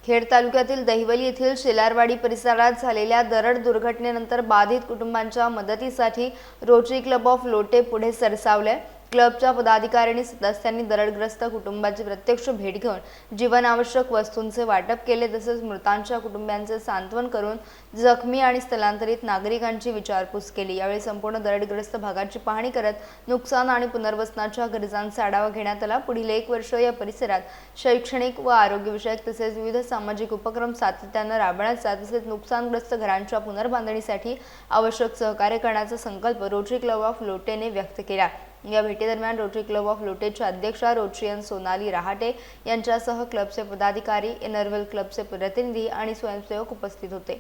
खेड तालुक्यातील दहिवली येथील शेलारवाडी परिसरात झालेल्या दरड दुर्घटनेनंतर बाधित कुटुंबांच्या मदतीसाठी रोटरी क्लब ऑफ लोटे पुढे सरसावले। क्लबच्या पदाधिकारी आणि सदस्यांनी दरडग्रस्त कुटुंबाची प्रत्यक्ष भेट घेऊन जीवनावश्यक वस्तूंचे वाटप केले, तसेच मृतांच्या कुटुंबियांचे सांत्वन करून जखमी आणि स्थलांतरित नागरिकांची विचारपूस केली। यावेळी संपूर्ण दरडग्रस्त भागाची पाहणी करत नुकसान आणि पुनर्वसनाच्या गरजांचा आढावा घेण्यात आला। पुढील 1 वर्ष या परिसरात शैक्षणिक व आरोग्यविषयक तसेच विविध सामाजिक उपक्रम सातत्याने राबवण्याचा तसेच नुकसानग्रस्त घरांच्या पुनर्बांधणीसाठी आवश्यक सहकार्य करण्याचा संकल्प रोटरी क्लब ऑफ लोटेने व्यक्त केला। या भेटीदरम्यान रोटरी क्लब ऑफ लोटेच्या अध्यक्षा रोटरीयन सोनाली रहाटे यांच्यासह क्लबचे पदाधिकारी, एनरवेल क्लबचे प्रतिनिधी आणि स्वयंसेवक उपस्थित होते।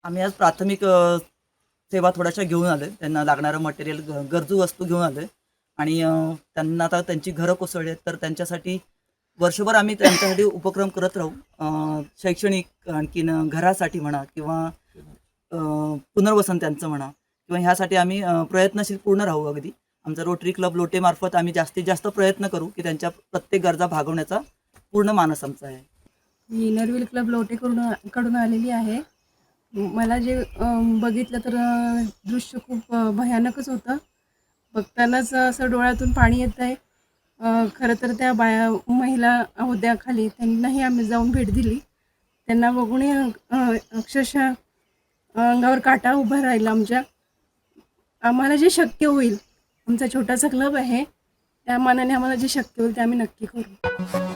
आम्ही आज प्राथमिक सेवा थोड्याशा घेऊन आलोय, त्यांना लागणारं मटेरियल, गरजू वस्तू घेऊन आलोय आणि त्यांना आता त्यांची घरं कोसळली आहेत, तर त्यांच्यासाठी वर्षभर आम्ही त्यांच्यासाठी उपक्रम करत राहू। शैक्षणिक, आणखीन घरासाठी म्हणा किंवा पुनर्वसन त्यांचं म्हणा, किंवा ह्यासाठी आम्ही प्रयत्नशील पूर्ण राहू। अगदी आमचा रोटरी क्लब लोटे मार्फत आम्ही जास्तीत जास्त प्रयत्न करू की त्यांच्या प्रत्येक गरजा भागवण्याचा पूर्ण मानस आमचा आहे। मी एनरवेल क्लब लोटे कडून आलेली आहे। मला जे बघितलं तर दृश्य खूप भयानकच होतं। बघतानाच असं डोळ्यातून पाणी येत आहे। खरं तर त्या महिला होत्या खाली, त्यांनाही आम्ही जाऊन भेट दिली। त्यांना बघूनही अक्षरशः अंगावर काटा उभा राहिला आमच्या। आम्हाला जे शक्य होईल, आमचा छोटासा क्लब आहे, त्या मानाने आम्हाला जे शक्य होईल ते आम्ही नक्की करू।